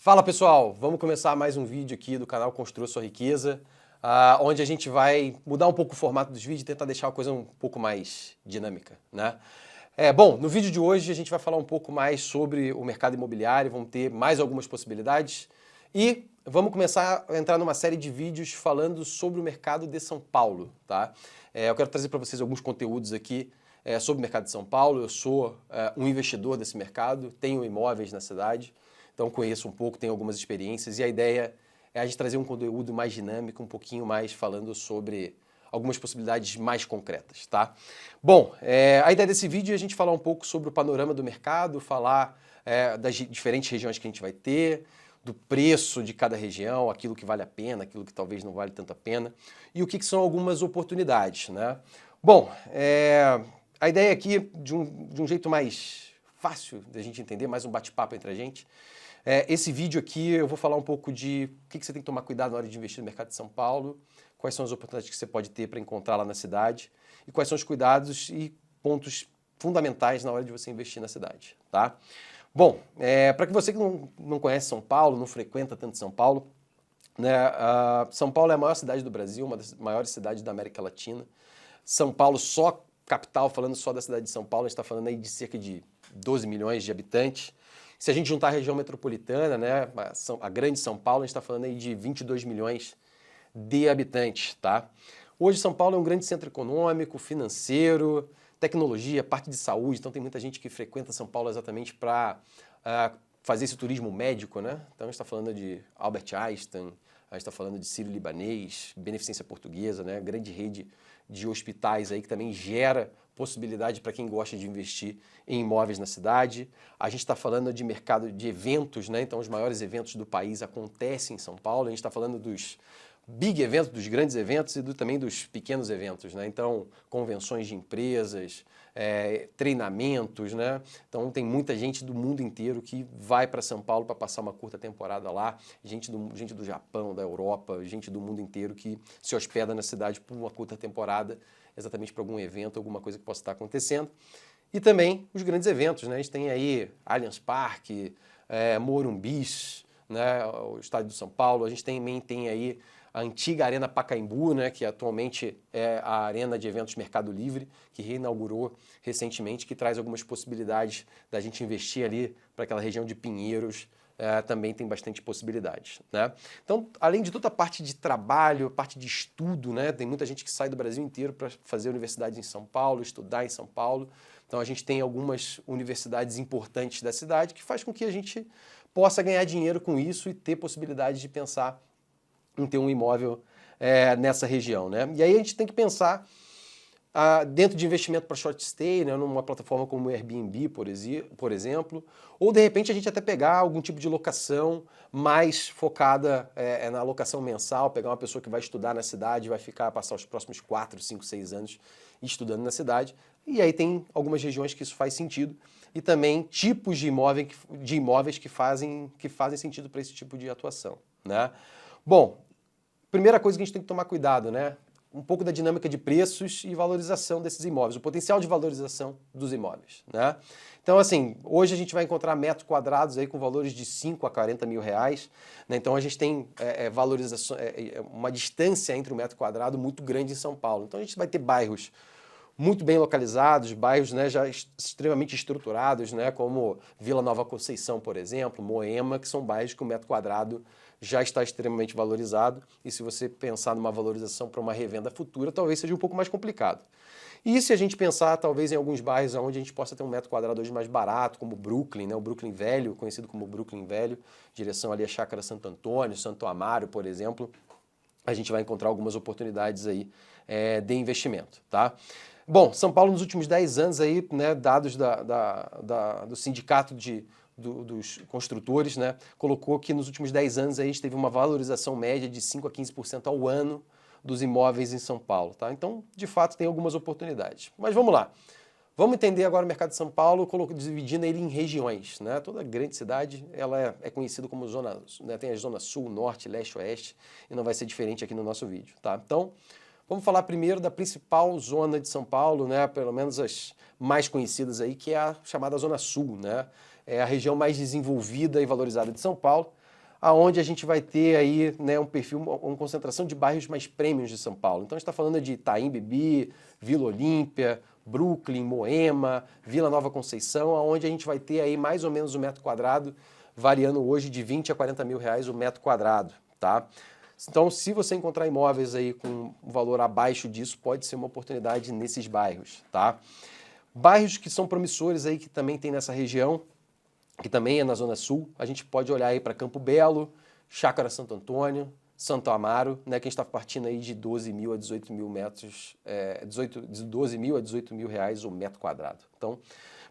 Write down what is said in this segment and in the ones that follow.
Fala pessoal, vamos começar mais um vídeo aqui do canal Construa Sua Riqueza, onde a gente vai mudar um pouco o formato dos vídeos e tentar deixar a coisa um pouco mais dinâmica, né? Bom, no vídeo de hoje a gente vai falar um pouco mais sobre o mercado imobiliário, vamos ter mais algumas possibilidades e vamos começar a entrar numa série de vídeos falando sobre o mercado de São Paulo, tá? Eu quero trazer para vocês alguns conteúdos aqui sobre o mercado de São Paulo. Eu sou um investidor desse mercado, tenho imóveis na cidade. Então conheço um pouco, tenho algumas experiências e a ideia é a gente trazer um conteúdo mais dinâmico, um pouquinho mais falando sobre algumas possibilidades mais concretas, tá? Bom, a ideia desse vídeo é a gente falar um pouco sobre o panorama do mercado, falar das diferentes regiões que a gente vai ter, do preço de cada região, aquilo que vale a pena, aquilo que talvez não vale tanto a pena, e o que são algumas oportunidades, né? Bom, a ideia aqui, de um jeito mais fácil da gente entender, mais um bate-papo entre a gente, esse vídeo aqui eu vou falar um pouco de o que você tem que tomar cuidado na hora de investir no mercado de São Paulo, quais são as oportunidades que você pode ter para encontrar lá na cidade e quais são os cuidados e pontos fundamentais na hora de você investir na cidade, tá? Bom, para que você que não conhece São Paulo, não frequenta tanto São Paulo, né, São Paulo é a maior cidade do Brasil, uma das maiores cidades da América Latina. São Paulo, só capital, falando só da cidade de São Paulo, a gente está falando aí de cerca de 12 milhões de habitantes. Se a gente juntar a região metropolitana, né, a grande São Paulo, a gente está falando aí de 22 milhões de habitantes, tá? Hoje São Paulo é um grande centro econômico, financeiro, tecnologia, parte de saúde, então tem muita gente que frequenta São Paulo exatamente para fazer esse turismo médico, né? Então a gente está falando de Albert Einstein, a gente está falando de Sírio-Libanês, Beneficência Portuguesa, né? Grande rede de hospitais aí que também gera possibilidade para quem gosta de investir em imóveis na cidade. A gente está falando de mercado de eventos, né? Então os maiores eventos do país acontecem em São Paulo. A gente está falando dos big eventos, dos grandes eventos e também dos pequenos eventos, né? Então convenções de empresas, treinamentos, né? Então tem muita gente do mundo inteiro que vai para São Paulo para passar uma curta temporada lá, gente do Japão, da Europa, gente do mundo inteiro que se hospeda na cidade por uma curta temporada, exatamente para algum evento, alguma coisa que possa estar acontecendo. E também os grandes eventos, né? A gente tem aí Allianz Parque, Morumbi, né? O estádio do São Paulo, a gente também tem aí a antiga Arena Pacaembu, né, que atualmente é a arena de eventos Mercado Livre, que reinaugurou recentemente, que traz algumas possibilidades da gente investir ali para aquela região de Pinheiros, também tem bastante possibilidades, né? Então, além de toda a parte de trabalho, parte de estudo, né, tem muita gente que sai do Brasil inteiro para fazer universidade em São Paulo, estudar em São Paulo. Então a gente tem algumas universidades importantes da cidade que faz com que a gente possa ganhar dinheiro com isso e ter possibilidade de pensar em ter um imóvel nessa região, né? E aí a gente tem que pensar dentro de investimento para short stay, né, numa plataforma como o Airbnb, por exemplo, ou de repente a gente até pegar algum tipo de locação mais focada na locação mensal, pegar uma pessoa que vai estudar na cidade, vai passar os próximos 4, 5, 6 anos estudando na cidade, e aí tem algumas regiões que isso faz sentido, e também tipos de imóveis que fazem sentido para esse tipo de atuação, né? Bom, primeira coisa que a gente tem que tomar cuidado, né? Um pouco da dinâmica de preços e valorização desses imóveis, o potencial de valorização dos imóveis, né? Então, assim, hoje a gente vai encontrar metros quadrados aí com valores de 5 a 40 mil reais, né? Então a gente tem valorização, uma distância entre o metro quadrado muito grande em São Paulo. Então a gente vai ter bairros muito bem localizados, bairros, né, já extremamente estruturados, né, como Vila Nova Conceição, por exemplo, Moema, que são bairros que o metro quadrado já está extremamente valorizado, e se você pensar numa valorização para uma revenda futura, talvez seja um pouco mais complicado. E se a gente pensar, talvez, em alguns bairros onde a gente possa ter um metro quadrado hoje mais barato, como Brooklyn, né, o Brooklyn Velho, conhecido como Brooklyn Velho, direção ali a Chácara Santo Antônio, Santo Amaro, por exemplo, a gente vai encontrar algumas oportunidades aí de investimento, tá? Bom, São Paulo nos últimos 10 anos aí, né, dados do sindicato dos construtores, né, colocou que nos últimos 10 anos aí a gente teve uma valorização média de 5 a 15% ao ano dos imóveis em São Paulo, tá? Então, de fato, tem algumas oportunidades. Mas vamos lá. Vamos entender agora o mercado de São Paulo, dividindo ele em regiões, né? Toda grande cidade ela é conhecida como zona, né? Tem a zona sul, norte, leste, oeste, e não vai ser diferente aqui no nosso vídeo, tá? Então, vamos falar primeiro da principal zona de São Paulo, né? Pelo menos as mais conhecidas aí, que é a chamada Zona Sul, né? É a região mais desenvolvida e valorizada de São Paulo. aonde a gente vai ter aí, né, um perfil, uma concentração de bairros mais premiums de São Paulo. Então a gente está falando de Itaim Bibi, Vila Olímpia, Brooklyn, Moema, Vila Nova Conceição, aonde a gente vai ter aí mais ou menos o metro quadrado variando hoje de 20 a 40 mil reais o metro quadrado, tá? Então, se você encontrar imóveis aí com um valor abaixo disso, pode ser uma oportunidade nesses bairros, tá? Bairros que são promissores aí, que também tem nessa região, que também é na Zona Sul, a gente pode olhar aí para Campo Belo, Chácara Santo Antônio, Santo Amaro, né, que a gente está partindo aí de 12 mil a 18 mil metros, de 12 mil a 18 mil reais o metro quadrado. Então,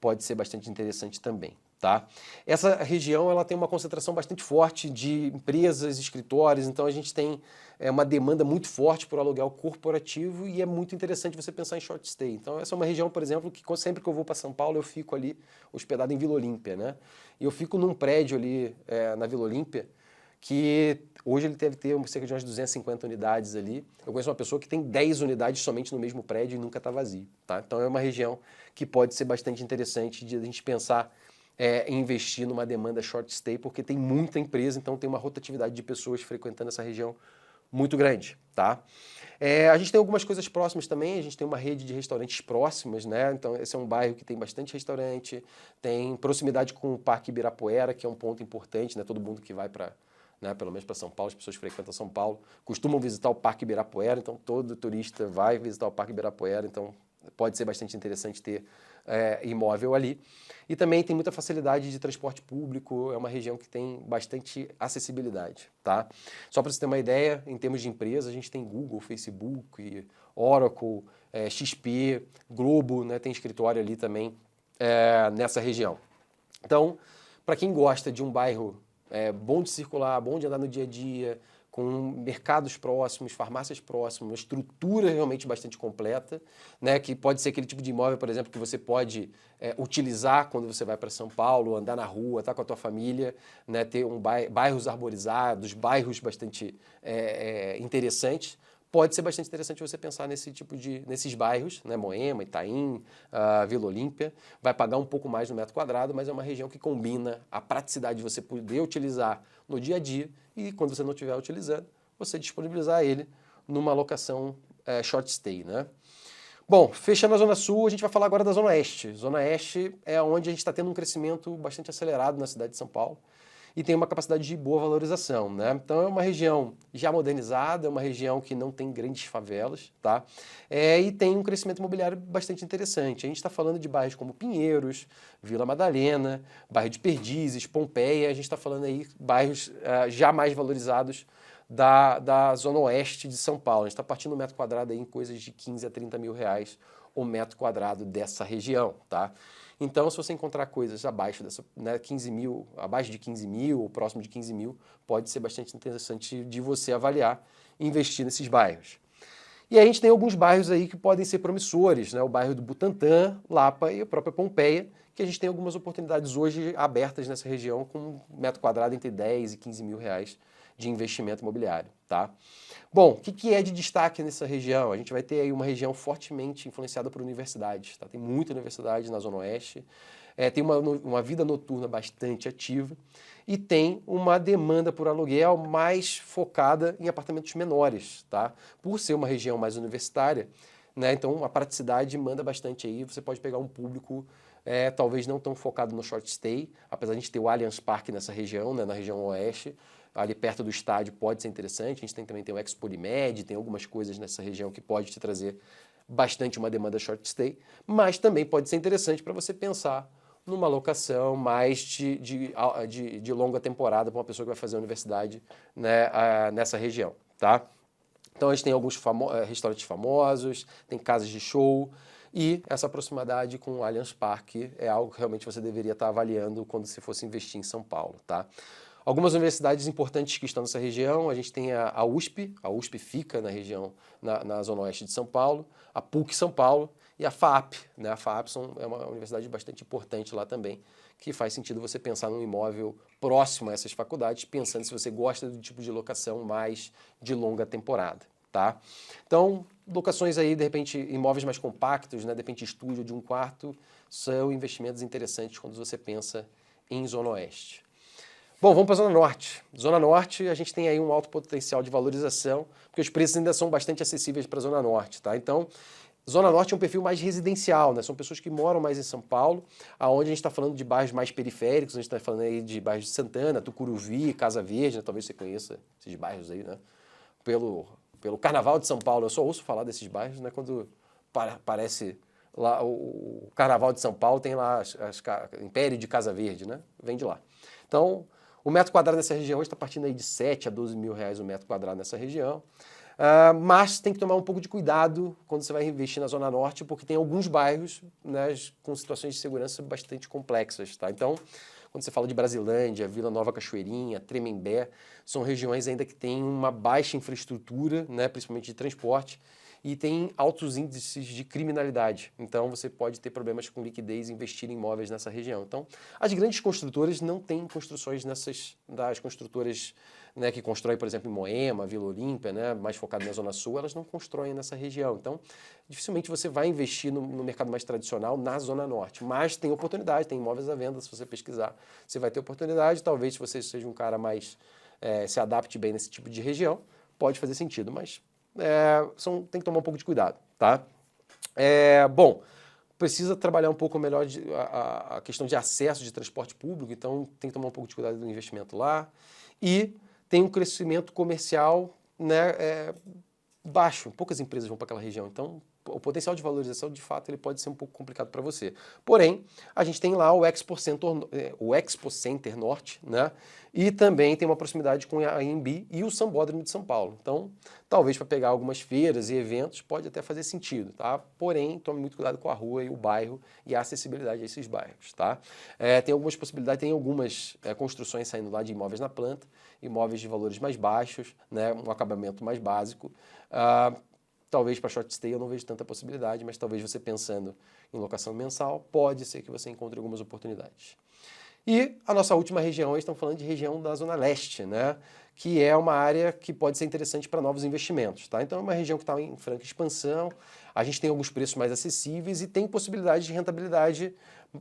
pode ser bastante interessante também. Tá? Essa região ela tem uma concentração bastante forte de empresas, escritórios, então a gente tem uma demanda muito forte por aluguel corporativo e é muito interessante você pensar em short stay. Então essa é uma região, por exemplo, que sempre que eu vou para São Paulo eu fico ali hospedado em Vila Olímpia, né? E eu fico num prédio ali na Vila Olímpia que hoje ele deve ter cerca de umas 250 unidades ali. Eu conheço uma pessoa que tem 10 unidades somente no mesmo prédio e nunca está vazio. Tá? Então é uma região que pode ser bastante interessante de a gente pensar investir numa demanda short stay, porque tem muita empresa, então tem uma rotatividade de pessoas frequentando essa região muito grande, tá? A gente tem algumas coisas próximas também, a gente tem uma rede de restaurantes próximas, né? Então esse é um bairro que tem bastante restaurante, tem proximidade com o Parque Ibirapuera, que é um ponto importante, né? Todo mundo que vai para, né, pelo menos para São Paulo, as pessoas que frequentam São Paulo, costumam visitar o Parque Ibirapuera, então todo turista vai visitar o Parque Ibirapuera, então pode ser bastante interessante ter imóvel ali. E também tem muita facilidade de transporte público, é uma região que tem bastante acessibilidade, tá? Só para você ter uma ideia, em termos de empresa, a gente tem Google, Facebook, Oracle, XP, Globo, né, tem escritório ali também nessa região. Então, para quem gosta de um bairro bom de circular, bom de andar no dia a dia, com mercados próximos, farmácias próximas, uma estrutura realmente bastante completa, né, que pode ser aquele tipo de imóvel, por exemplo, que você pode utilizar quando você vai para São Paulo, andar na rua, estar com a tua família, né, ter bairros arborizados, bairros bastante interessantes. Pode ser bastante interessante você pensar nesses bairros, né, Moema, Itaim, Vila Olímpia. Vai pagar um pouco mais no metro quadrado, mas é uma região que combina a praticidade de você poder utilizar no dia a dia e quando você não estiver utilizando, você disponibilizar ele numa locação short stay, né? Bom, fechando a Zona Sul, a gente vai falar agora da Zona Oeste. Zona Oeste é onde a gente está tendo um crescimento bastante acelerado na cidade de São Paulo e tem uma capacidade de boa valorização, né? Então é uma região já modernizada, é uma região que não tem grandes favelas, tá? E tem um crescimento imobiliário bastante interessante. A gente está falando de bairros como Pinheiros, Vila Madalena, bairro de Perdizes, Pompeia, a gente está falando aí bairros já mais valorizados da Zona Oeste de São Paulo. A gente está partindo do metro quadrado aí em coisas de 15 a 30 mil reais o metro quadrado dessa região, tá? Então, se você encontrar coisas abaixo dessa, né, 15 mil, abaixo de 15 mil ou próximo de 15 mil, pode ser bastante interessante de você avaliar e investir nesses bairros. E a gente tem alguns bairros aí que podem ser promissores, né? O bairro do Butantã, Lapa e a própria Pompeia, que a gente tem algumas oportunidades hoje abertas nessa região com metro quadrado entre 10 e 15 mil reais de investimento imobiliário, tá? Bom, o que é de destaque nessa região? A gente vai ter aí uma região fortemente influenciada por universidades, tá? Tem muita universidade na Zona Oeste, tem uma vida noturna bastante ativa e tem uma demanda por aluguel mais focada em apartamentos menores, tá? Por ser uma região mais universitária, né? Então a praticidade manda bastante aí, você pode pegar um público talvez não tão focado no short stay, apesar de a gente ter o Allianz Parque nessa região, né, na região oeste, ali perto do estádio pode ser interessante, a gente também tem o Expolimed, tem algumas coisas nessa região que pode te trazer bastante uma demanda short stay, mas também pode ser interessante para você pensar numa locação mais de longa temporada para uma pessoa que vai fazer a universidade, né, nessa região, tá? Então a gente tem alguns restaurantes famosos, tem casas de show, e essa proximidade com o Allianz Parque é algo que realmente você deveria estar avaliando quando você fosse investir em São Paulo, tá? Algumas universidades importantes que estão nessa região, a gente tem a USP fica na região, na Zona Oeste de São Paulo, a PUC São Paulo e a FAAP, né? A FAAP é uma universidade bastante importante lá também, que faz sentido você pensar num imóvel próximo a essas faculdades, pensando se você gosta do tipo de locação mais de longa temporada, tá? Então, locações aí, de repente, imóveis mais compactos, né? De repente, estúdio de um quarto, são investimentos interessantes quando você pensa em Zona Oeste. Bom, vamos para a Zona Norte. Zona Norte, a gente tem aí um alto potencial de valorização, porque os preços ainda são bastante acessíveis para a Zona Norte, tá? Então, Zona Norte é um perfil mais residencial, né? São pessoas que moram mais em São Paulo, aonde a gente está falando de bairros mais periféricos, a gente está falando aí de bairros de Santana, Tucuruvi, Casa Verde, né? Talvez você conheça esses bairros aí, né? Pelo Carnaval de São Paulo, eu só ouço falar desses bairros, né? Quando parece lá o Carnaval de São Paulo, tem lá Império de Casa Verde, né? Vem de lá. Então, o metro quadrado nessa região está partindo aí de 7 a 12 mil reais o metro quadrado nessa região. Mas tem que tomar um pouco de cuidado quando você vai investir na Zona Norte, porque tem alguns bairros, né, com situações de segurança bastante complexas, tá? Então, quando você fala de Brasilândia, Vila Nova Cachoeirinha, Tremembé, são regiões ainda que têm uma baixa infraestrutura, né, principalmente de transporte, e tem altos índices de criminalidade. Então, você pode ter problemas com liquidez e investir em imóveis nessa região. Então, as grandes construtoras não têm construções das construtoras, né, que constroem, por exemplo, em Moema, Vila Olímpia, né, mais focado na Zona Sul, elas não constroem nessa região. Então, dificilmente você vai investir no mercado mais tradicional na Zona Norte. Mas tem oportunidade, tem imóveis à venda, se você pesquisar. Você vai ter oportunidade, talvez se você seja um cara mais, se adapte bem nesse tipo de região, pode fazer sentido, mas tem que tomar um pouco de cuidado, tá? Bom, precisa trabalhar um pouco melhor a questão de acesso de transporte público, então tem que tomar um pouco de cuidado do investimento lá. E tem um crescimento comercial, né, baixo, poucas empresas vão para aquela região, então o potencial de valorização, de fato, ele pode ser um pouco complicado para você. Porém, a gente tem lá o Expo Center Norte, né? E também tem uma proximidade com a AMB e o Sambódromo de São Paulo. Então, talvez para pegar algumas feiras e eventos pode até fazer sentido, tá? Porém, tome muito cuidado com a rua e o bairro e a acessibilidade a esses bairros, tá? Tem algumas possibilidades, tem algumas construções saindo lá de imóveis na planta, imóveis de valores mais baixos, né? Um acabamento mais básico. Talvez para short stay eu não vejo tanta possibilidade, mas talvez você pensando em locação mensal, pode ser que você encontre algumas oportunidades. E a nossa última região, estamos falando de região da Zona Leste, né? Que é uma área que pode ser interessante para novos investimentos, tá? Então é uma região que está em franca expansão, a gente tem alguns preços mais acessíveis e tem possibilidade de rentabilidade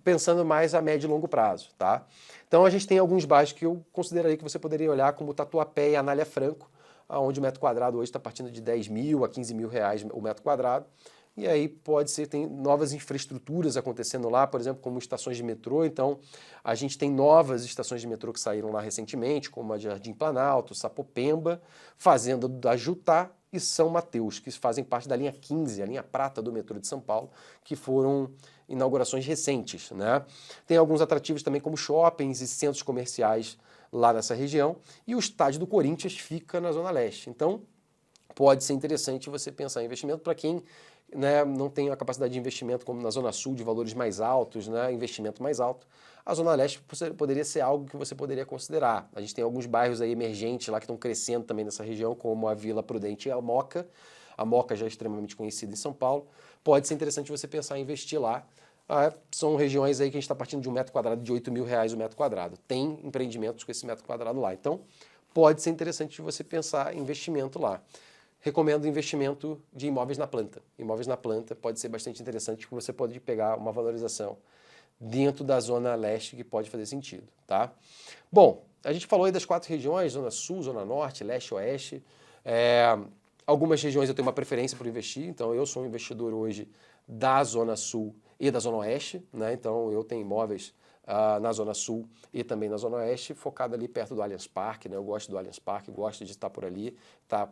pensando mais a médio e longo prazo, tá? Então a gente tem alguns bairros que eu consideraria que você poderia olhar como Tatuapé e Anália Franco, onde o metro quadrado hoje está partindo de 10 mil a 15 mil reais o metro quadrado. E aí pode ser, tem novas infraestruturas acontecendo lá, por exemplo, como estações de metrô. Então, a gente tem novas estações de metrô que saíram lá recentemente, como a Jardim Planalto, Sapopemba, Fazenda da Jutá e São Mateus, que fazem parte da linha 15, a linha prata do metrô de São Paulo, que foram inaugurações recentes, né? Tem alguns atrativos também como shoppings e centros comerciais lá nessa região, e o estádio do Corinthians fica na Zona Leste. Então, pode ser interessante você pensar em investimento para quem, né, não tem a capacidade de investimento como na Zona Sul, de valores mais altos, né, investimento mais alto. A Zona Leste poderia ser algo que você poderia considerar. A gente tem alguns bairros aí emergentes lá que estão crescendo também nessa região, como a Vila Prudente e a Moca. A Moca já é extremamente conhecida em São Paulo. Pode ser interessante você pensar em investir lá. São regiões aí que a gente está partindo de um metro quadrado de 8 mil reais o metro quadrado. Tem empreendimentos com esse metro quadrado lá. Então, pode ser interessante você pensar em investimento lá. Recomendo investimento de imóveis na planta. Imóveis na planta pode ser bastante interessante, porque você pode pegar uma valorização dentro da Zona Leste que pode fazer sentido, tá? Bom, a gente falou aí das 4 regiões, Zona Sul, Zona Norte, Leste, Oeste. Algumas regiões eu tenho uma preferência por investir, então eu sou um investidor hoje da Zona Sul e da Zona Oeste, né? Então eu tenho imóveis na Zona Sul e também na Zona Oeste, focado ali perto do Allianz Parque, né? Eu gosto do Allianz Parque, gosto de estar por ali, tá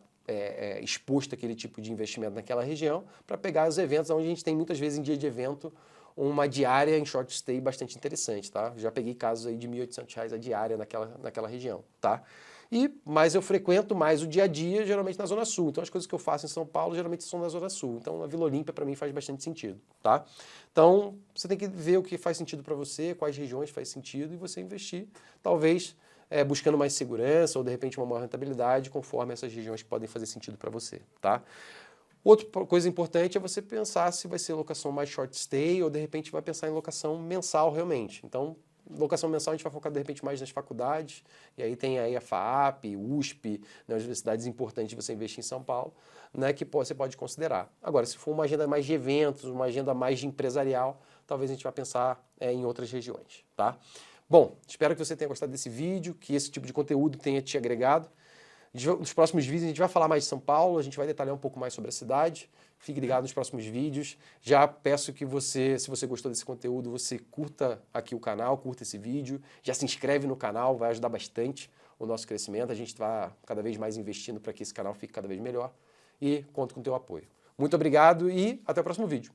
exposto àquele tipo de investimento naquela região, para pegar os eventos onde a gente tem muitas vezes em dia de evento uma diária em short stay bastante interessante, tá? Já peguei casos aí de R$ 1.800 a diária naquela região, tá? Mas eu frequento mais o dia a dia, geralmente na Zona Sul. Então, as coisas que eu faço em São Paulo, geralmente são na Zona Sul. Então, a Vila Olímpia, para mim, faz bastante sentido, tá? Então, você tem que ver o que faz sentido para você, quais regiões faz sentido, e você investir, talvez, buscando mais segurança ou, de repente, uma maior rentabilidade, conforme essas regiões que podem fazer sentido para você, tá? Outra coisa importante é você pensar se vai ser locação mais short stay ou, de repente, vai pensar em locação mensal realmente. Então, locação mensal a gente vai focar de repente mais nas faculdades, e aí tem aí a FAAP, USP, né, universidades importantes de você investir em São Paulo, né, que você pode considerar. Agora, se for uma agenda mais de eventos, uma agenda mais de empresarial, talvez a gente vá pensar em outras regiões, tá? Bom, espero que você tenha gostado desse vídeo, que esse tipo de conteúdo tenha te agregado. Nos próximos vídeos a gente vai falar mais de São Paulo, a gente vai detalhar um pouco mais sobre a cidade. Fique ligado nos próximos vídeos. Já peço que você, se você gostou desse conteúdo, você curta aqui o canal, curta esse vídeo, já se inscreve no canal, vai ajudar bastante o nosso crescimento. A gente está cada vez mais investindo para que esse canal fique cada vez melhor e conto com o teu apoio. Muito obrigado e até o próximo vídeo.